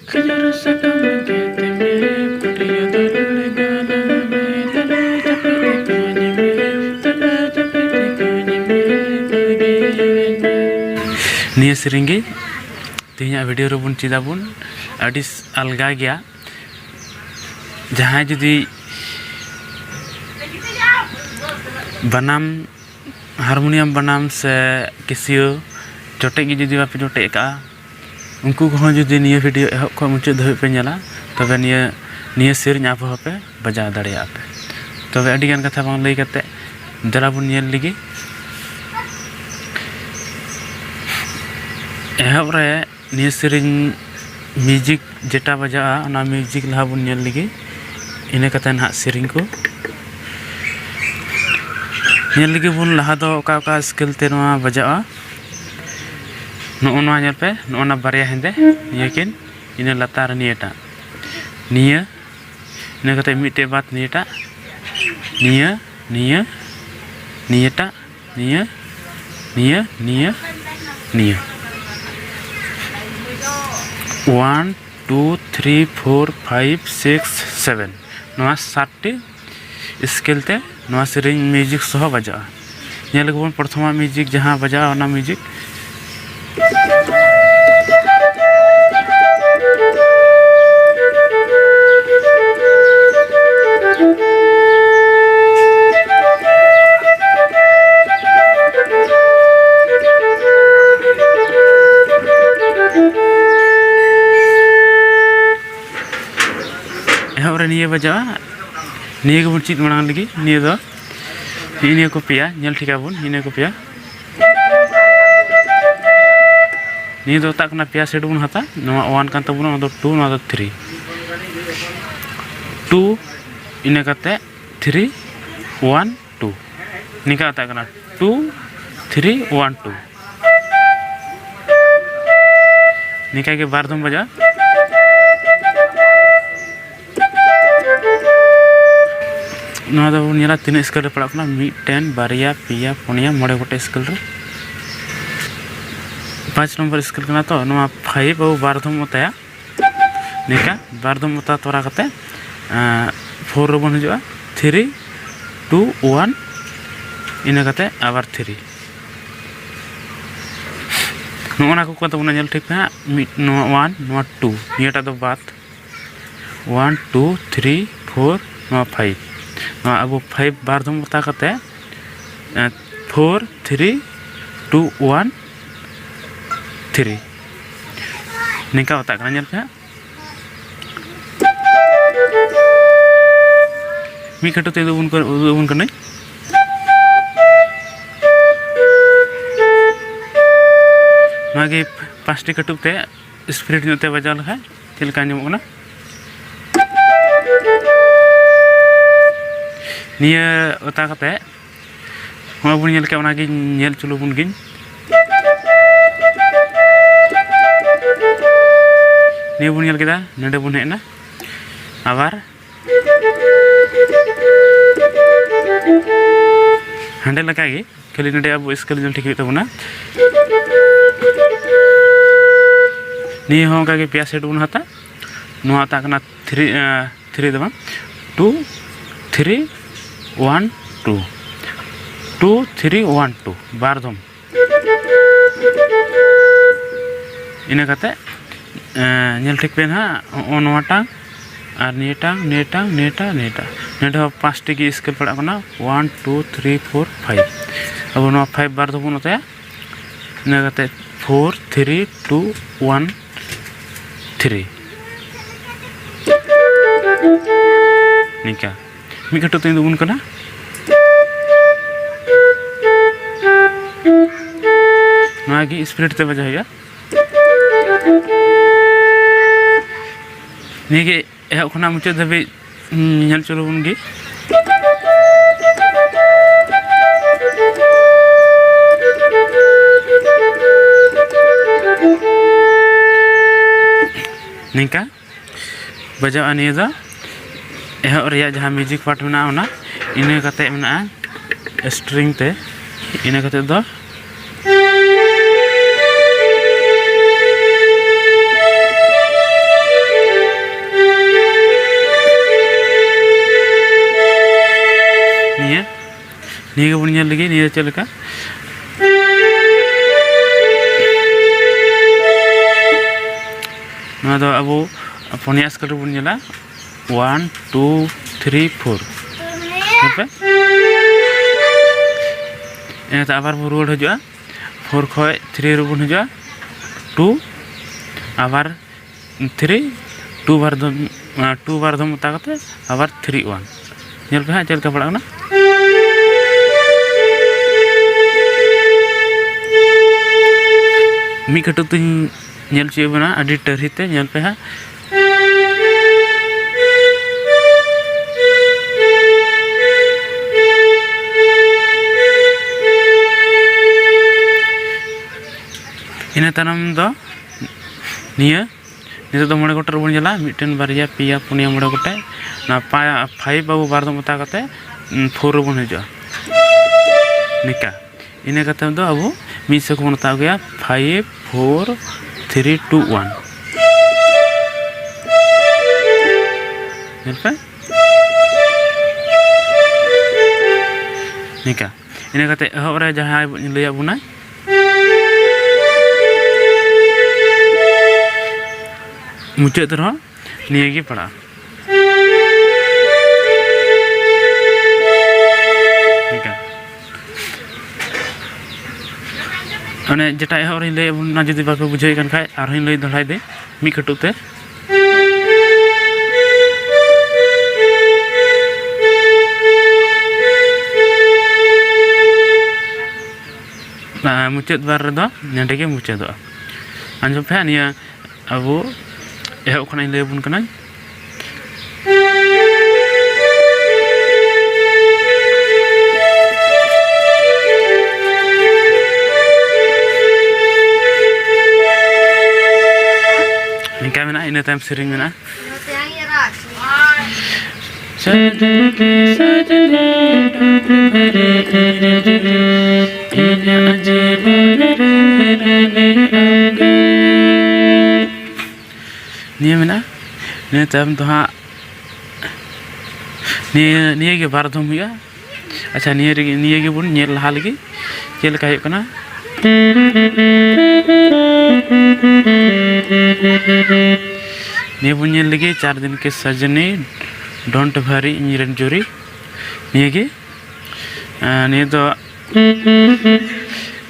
निया सेरिंगे तेना वीडियो रे बुन चिदाबुन अडी अलगा गया जहाँ जुदी बनाम हारमोनियम बनाम से किसियो जोटे की जुदी बापे जोटे का उनको को जुदी निया वीडियो एहब को मुचाद धाबी पे नेला तबे निया सेरिंग आप पे बजा दाड़ेया पे तबे अडी गान कथा बांग लई कते दरा बुन नेल लिगी एहब रे निया सेरिंग म्यूजिक जेटा बजा ना म्यूजिक लहा बुन नेल लिगी इने कते ना सेरिंग को नेल लिगी बुन लहा दो ओका स्केल ते नवा बजा नोना नेल पे नोना बारिया हेंदे निया किन इने लतार नियटा निया इने कते मिटे बात नियटा निया निया नियटा निया निया निया निया 1 2 3 4 5 6 7 नवा 7 स्केल ते नवा सेरिंग म्यूजिक सह बजा नेल गबन प्रथम म्यूजिक जहां बजा ओना म्यूजिक निया बजा निया को चित मना लगी निया दो निया को पिया नेल ठिका बुन निया को पिया निया दो ताकना पिया सेट बुन हता नवा 1 कान तबुन दो 2 नवा दो 3 2 इने कते 3 1 2 निका ताकना 2 3 1 2 निका के बार दम बजा नवा दो नेला तीन स्केल रे पड़ा मिटन बारिया पिया पुनिया मोड़े गोटे स्केल रे 5 नंबर स्केल कना तो नवा 5 और बारधम मताया निका बारधम मता तोरा कते 4 रे बन हजुआ 3 2 1 इना कते आबार 3 नोना को कत बुना नेल ठीक ना नवा 1 नवा 2 नियाटा दो बात 1 2 3 4 नवा 5 अब 5 बारधम मता कते 4 3 2 1 3 निका होता कना नेल पे मी कटो ते उन कने मागे पांचटी कटुब ते स्पिरिट नते बजा लखा चलका आंजमोगना निया ओता कते हम बुन नेल के ओनागे नेल चलो बुन गिन निया बुन नेल केदा नडे बुन हेना आबार हांडे लकागे खाली नडे अब स्केल जल ठीक तबना निया हों कागे पिया सेट बुन हता नोआ ता कना 3 दबा 2 3 1 2 2 3 1 2 बारधम इना कते नेल ठीक पे ना ओनवाटा और नेटा नेटा नेटा नेटा नेटा 5 टी की स्केल पड़ा कना 1 2 3 4 5 अब नो 5 बारधम होता इना कते 4 3 2 1 3 निका मी कटो ते दुन कना नागी स्पिरिट ते बजाया निगे ए खना मुचे दबे नेल चलो बुनगे निका बजा अनेदा एह रिया जहां म्यूजिक पार्ट में ना इने कते में स्ट्रिंग ते इने कते दो निये के बन नेल लगे निये चल लेका नवा दो अब पुनिया स्केल रे बन नेला 1 2 3 4 पे एना आबार बो रुवाड़ हजुआ 4 खय 3 रे बन हजुआ 2 आबार 3 2 बार दम उता करते आबार 3 1 नेल पे चल का पड़ा ना मी कटु तुम नेल चे बना अडी टरही ते नेल पे इन तनम दो निया नितो दो मोड़े गोटर बन जला मिटन बारिया पिया पुनिया मोड़े गोटे ना 5 बाबू बार दम उता करते 4 बन हजो निका इने कते दो अबो मिसे को बन ता गया 5 4 3 2 1 नेल पे निका इने कते एहब रे जहां लैया बुना मुचाद रहा निये पड़ा अने जेटा एहब रे लैया बुना जुदी बापे बुझाई कान खाय आर हई लई दढ़ाई दे मी कटुते मुचाद बार रे दो नेंडे के मुचादो आंजम पे निया अब एहब खना लैया बुन कना निका मेना इन टाइम सेरिंग मेना निये मेना ने टाइम तो हाँ निये के बार धम हुआ अच्छा निये के बुन नेल लहा लगी चल का कना निये बुन नेल लगी 4 दिन के सजनी डोंट भारी इंजरन जोरी निये के निये तो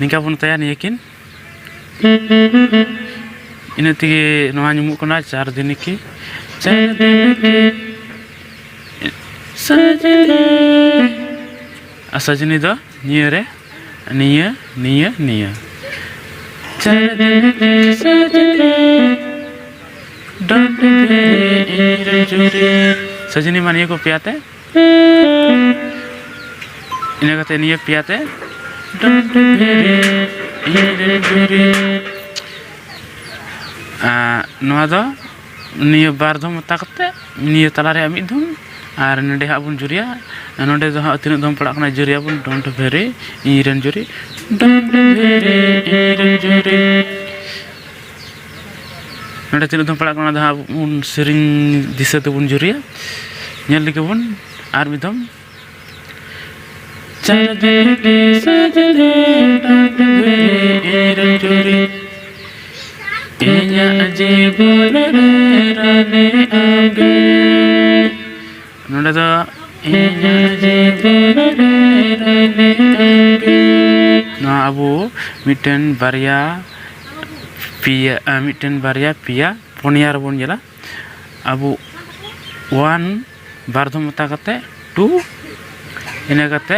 निका बुन तया निये किन इन तेगे नवा ᱧᱩᱢᱩᱜ कना 4 दिन की सजनी दो निये रे निये निये निये 4 दिन की सजनी मानिए को पियाते इन कते निये पियाते नवा दो निये बार धम उता करते निये तलारे मिद धम और नडे हा बुन जुरिया नडे दो हा तीन धम पड़ा कना जुरिया बुन डोंट भेरे इरन जुरी डोंट भेरे इरन जुरी नडे तीन धम पड़ा कना दा बुन सेरिंग दिसे ते बुन जुरिया नेल लिके बुन आर मिद धम चार दिन के सजने डोंट भेरे इरन जुरी इन्या अजीब राने आगे नोड़ा तो इन्या अजीब राने आगे ना अबू मिटन बारिया पिया पुनिया रबुन जला अबू 1 बारधम उता करते 2 इने करते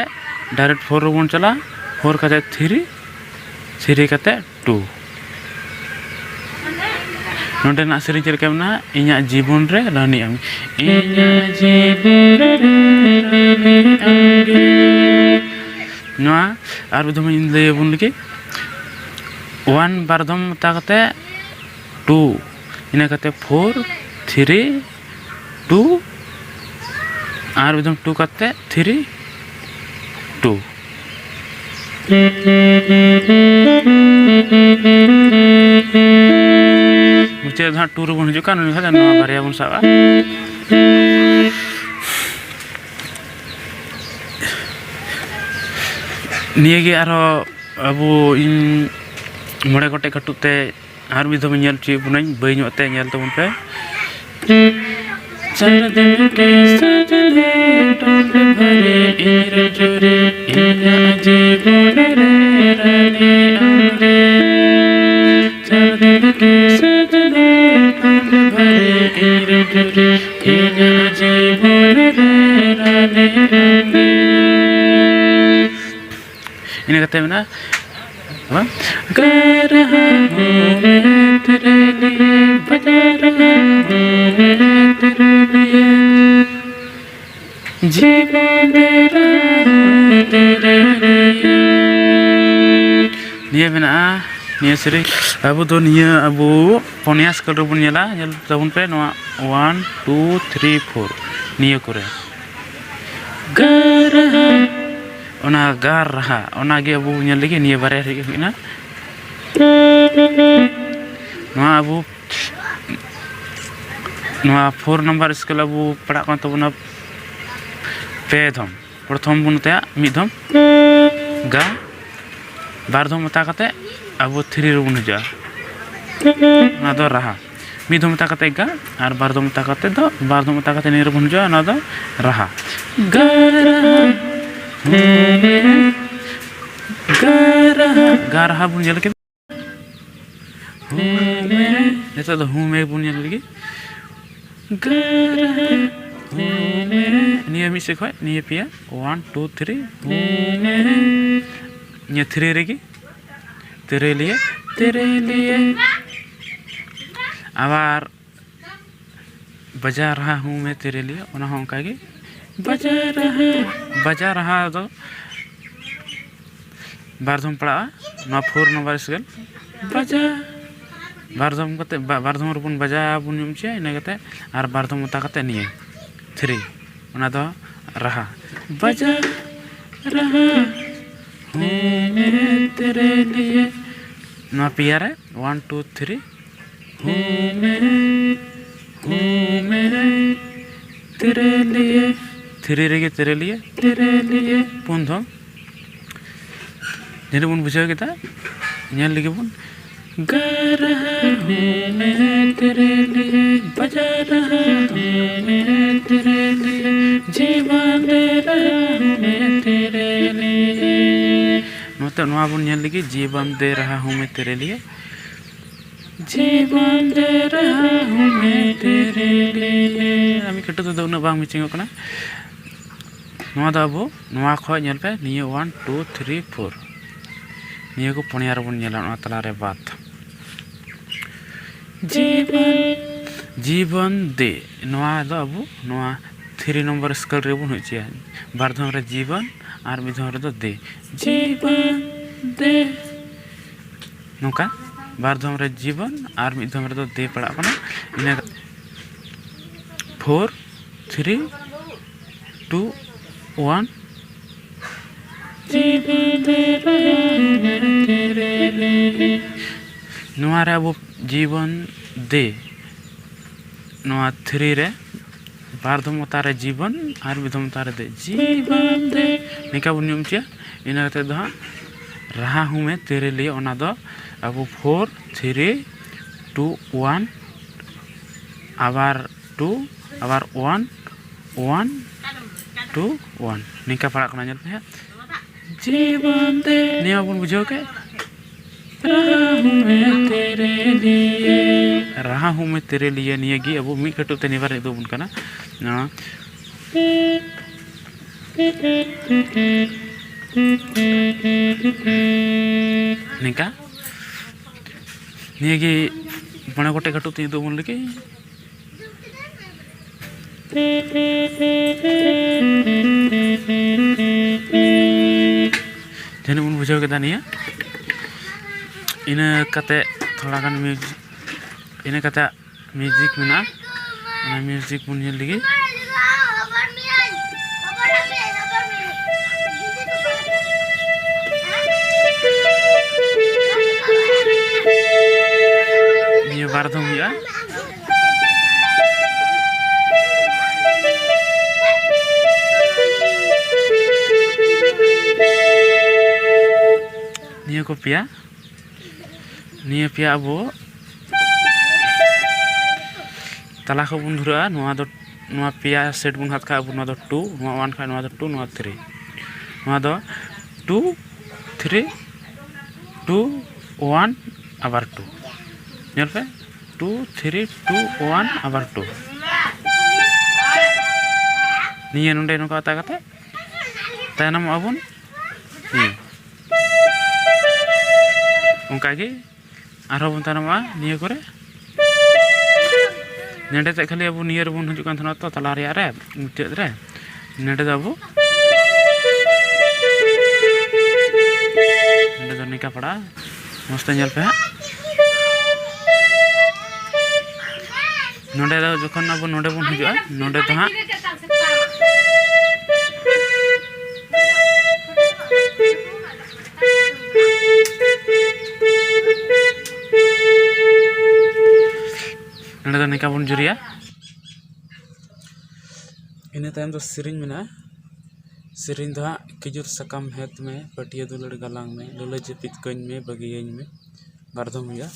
डायरेक्ट 4 रबुन चला 4 करते 3 करते 2 नोडे ना सेरिंग चल के मना इन्या जीवन रे रानी आमी इन्या जीवन रे रानी आमी नोआ आर बधम इन लय बुन लगे 1 बारधम ताकते 2 इना कते 4 3 2 आर बधम 2 कते 3 2 मुझे हाँ टूर बन हजू कान बारिया बन साबा निये गे आरो अबो इन मोड़े गोटे कटुते आर भी दम नेल ची बुनाई बई ᱧᱚᱜ ᱛᱮ ᱧᱮᱞ ᱛᱟᱵᱚᱱ ᱯᱮ चार दिन के सजने टोटे भरे ईर जोरे इना जीवन रे रानी अमरे चार दिन के सजने टोटे भरे ईर जोरे इना जीवन रे रानी अमरे इन्हें कहते हैं ना गा रहा हूँ मैं तेरे लिए बजा रहा हूँ मैं तेरे लिए जीवन मेरा तेरे लिए निया मेना निया सरी अबो दो निया अबो पोनिया स्केल रे बुन नेला नेल ताबुन पे नोआ 1 2 3 4 निया करे गा रहा ओना गा रहा ओना गे अबो नेल लगे निया बारे रे ना नोआ अबो नोआ 4 नंबर स्केल अबो पढ़ा कोन तबना पे धम प्रथम बुनते मि धम गा बार धम मता कते अबो 3 रे बुन जा ना दो रहा मि धम मता कते गा और बार धम मता कते दो बार धम मता कते नि रे बुन जा ना दो रहा गा रहा बुन जल के नेता दो हूं में बुन जल के गा रहा नियमित से खोय निये पिया 1 2 3 निये 3 रेगी तेरे लिए आवार बजा रहा हूँ मैं तेरे लिए ओना हों कागे बजा रहा तो बारधम पड़ा ना 4 नंबर स्केल बजा बारधम कते बारधम रुपन बजा बुन युमचे इना कते आर बारधम मता कते निये 3 ओना दो रहा बजा रहा हूँ मैं तेरे लिए ना पिया रे 1 2 3 हूँ मैं तेरे लिए 3 रेगे तेरे लिए पुन धम जेने बुन बुझाव केता नेल लगे बुन गा रहा हूँ मैं तेरे लिए बजा रहा हूँ मैं तेरे लिए जीवन दे रहा हूँ मैं तेरे लिए नोते नोआ बुन नेल लगे जीवन दे रहा हूँ मैं तेरे लिए जीवन दे रहा हूँ मैं तेरे लिए आमी कटो तो उना बांग मिचिंग कना नोआ दा अबो नोआ खय नेल पे निये 1 2 3 4 निये को पुनिया रे बुन नेला नोआ तला रे बात जीवन दे नोआ दा अबो नोआ 3 नंबर स्केल रे बुन होचिया बारधम रे जीवन आर मिधम रे दो दे जीवन दे नोका बारधम रे जीवन आर मिधम रे दो दे पड़ा कना इना 4 3 2 1 नोआ रे अबो जीवन दे नोआ 3 रे बारधम तारे जीवन आर मिधम तारे दे जीवन दे निका बुन युमचिया इना कते दो रहा हूँ मैं तेरे लिए ओना दो अबो 4 3 2 1 आबार 2 आबार 1 1 2 1 निका पड़ा कना नेल पे जीवन दे निया बुन बुझाव के रहा हूँ मैं तेरे लिए निया गी अबो मी कटु ते निबार दो बुन कना निका निया गी बणे गोटे कटु ते दो बुन लगे जेने बुन बुझाव केदा निया इन कते थोड़ा गान म्यूजिक इन कते म्यूजिक मेना ना म्यूजिक बुन नेल लगे ये बारधम हुआ पिया निया पिया अब तला को बन धुरा पिया सेट बन हाथ खा अब 2 1 खा 2 3 2 3 2 1 आबार 2 नेल पे 2 3 2 1 आबार 2 निया नोंडे नोका ता कते तायनम अबुन उनकागे आरो बन तायनम निया करे नेडे ते खाली अब नियर बन हजु कान थना तो तला रिया रे मुचाद रे नेडे द अब नेडे द निका पड़ा मस्त नेल पे नोडे द जखन अब नोडे बन हजु नोडे तो हां निका बन जुरिया इन तायम तो सिरिंज में सिरिंज दो खिजुर सकम हेत में पटिया दुलड़ गलांग में लुला जपित कñ में बगियñ में बारदम हुआ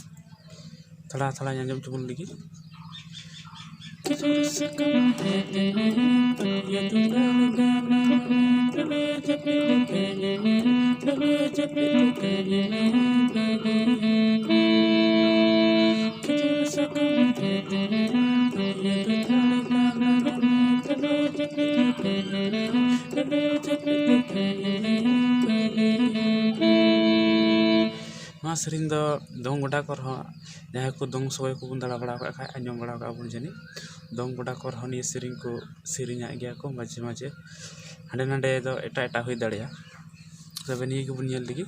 थोड़ा थोड़ा अंजम चुबुन लगी खिजुर सकम हेत में पटिया दुलड़ गलांग में लुला जपित कñ में लुला जपित कñ में खिजुर सकम हेत में पटिया दुलड़ मा सेरिंग दो दंग गोडा कर जहाँ को दंग सबाई को दाड़ा बड़ा खा आंजम बड़ा बन जानी दंग गोडा कर निये सेरिंग को सेरिंग गया को माजे माजे हांडे नांडे दो एटा एटा हुई दाड़िया तबे निये को बन नेल लगी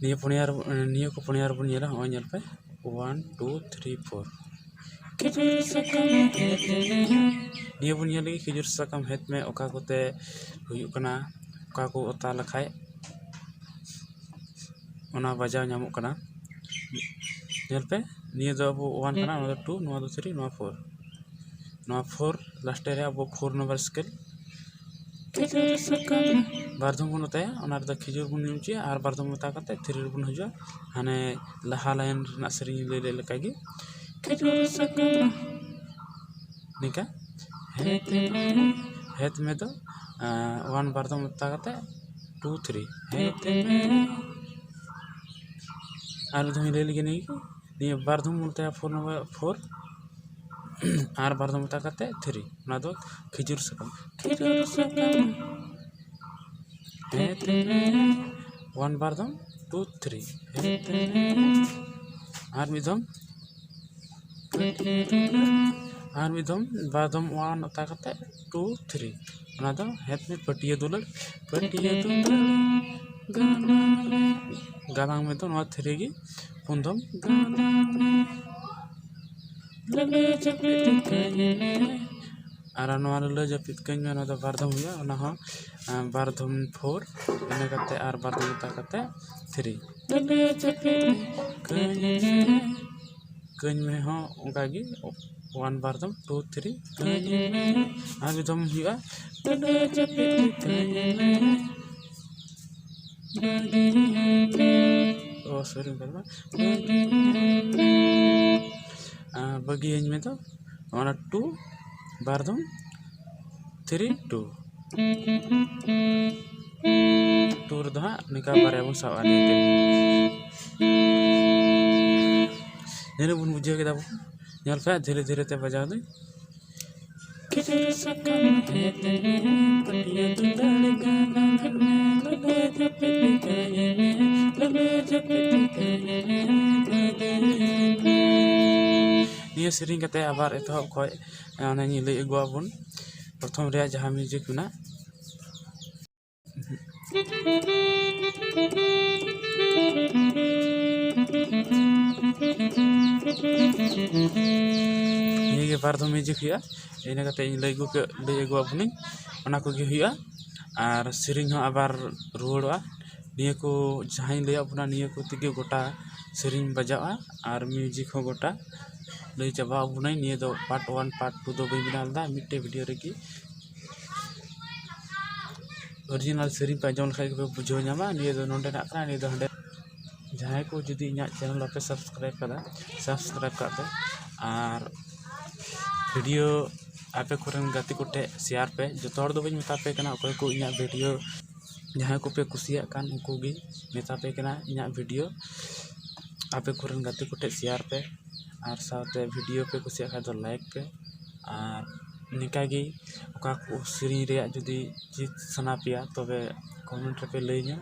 निये को पुनियार बन नेला हो नेल पे 1 2 3 4 खिजुर सकम हेत निये बन नेल लगी खिजुर सकम हेत में ओका कोते हुयु कना ओका को ओता लखाय ओना बजाव नामो कना नेल पे निये दो अब 1 कना 2 3 4 लास्ट रे अब 4 नंबर स्केल खिजुर सकम बारधम बन होता है ओना द खिजुर बन यूची आर बारधम होता करते 3 बन हुआ हाने लहा लाइन रना सेरिंग ले लकागी खिजुर सकम निका हेत में तो 1 बारधम होता करते 2 3 हेत में आर धम ले लगे नहीं ये बारधम होता है 4 नंबर 4 आर बारधम होता करते 3 ना दो खिजुर सकम हेत में 1 बारधम 2 3 हेत में आर मिदम बारधम 1 होता करते 2 3 ना दो हेत में पटिया दुलड़ गालांग में तो 3 की पुंदम आर ल जपित कñ में बारधम हुआ बारधम 4 इन करते आर बारधम होता करते 3 कñ में हो उनकागी 1 बारधम 2 3 आर विधम हुआ ओ सॉरी बगियñ में तो 2 बारधम 3 2 ᱨᱮᱫᱚ ᱦᱟᱸᱜ ᱱᱤᱝᱠᱟ ᱵᱟᱨᱭᱟ ᱵᱚᱱ ᱥᱟᱵᱼᱟ ᱱᱤᱭᱟᱹ ᱵᱚᱱ ᱵᱩᱡᱷᱟᱹᱣ ᱠᱮᱫᱟ ᱵᱚᱱ ᱧᱮᱞ ᱯᱮ ᱫᱷᱤᱨᱮ ᱫᱷᱤᱨᱮ ᱛᱮ ᱵᱟᱡᱟᱣ ᱫᱟᱹᱧ निया सेरिंग कते आबार एतहब खय ओनानी लई अगुआ बन प्रथम रे जहां म्यूजिक ना ये बार दो म्यूजिक हुआ इन कते लई अगुआ बनी ओना को गे हुआ और सेरिंग हो आबार रुवाड़ोआ निया को जहां लई अपना निया को तिगे गोटा सेरिंग बजावा और म्यूजिक हो गोटा लई चाबा बुनाई निया दो पार्ट 1 पार्ट 2 दो बई बनालदा मिट्टे वीडियो रेगी ओरिजिनल सेरिंग पे आंजम लखाई के बुझाव नामा निये दो नोंडे ना करा निये दो हंडे जहां को जुदी इना चैनल आपे सब्सक्राइब करा सब्सक्राइब करते और वीडियो आपे कोरेन गाती कोटे शेयर पे जो तोड़ दो बኝ मेता पे कना कोई को इना वीडियो जहां को पे कुसिया कान उनको गी मेता पे कना इना वीडियो आपे कोरेन गाती कोटे शेयर पे और साथे वीडियो पे कुसिया का तो लाइक पे और निकागी ओका को सीरी रे जुदी चीज सना पिया तबे कमेंट पे लइया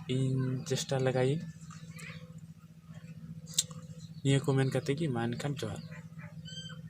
इन चेष्टा लगाई निये कमेंट करते कि मान खान जोहार।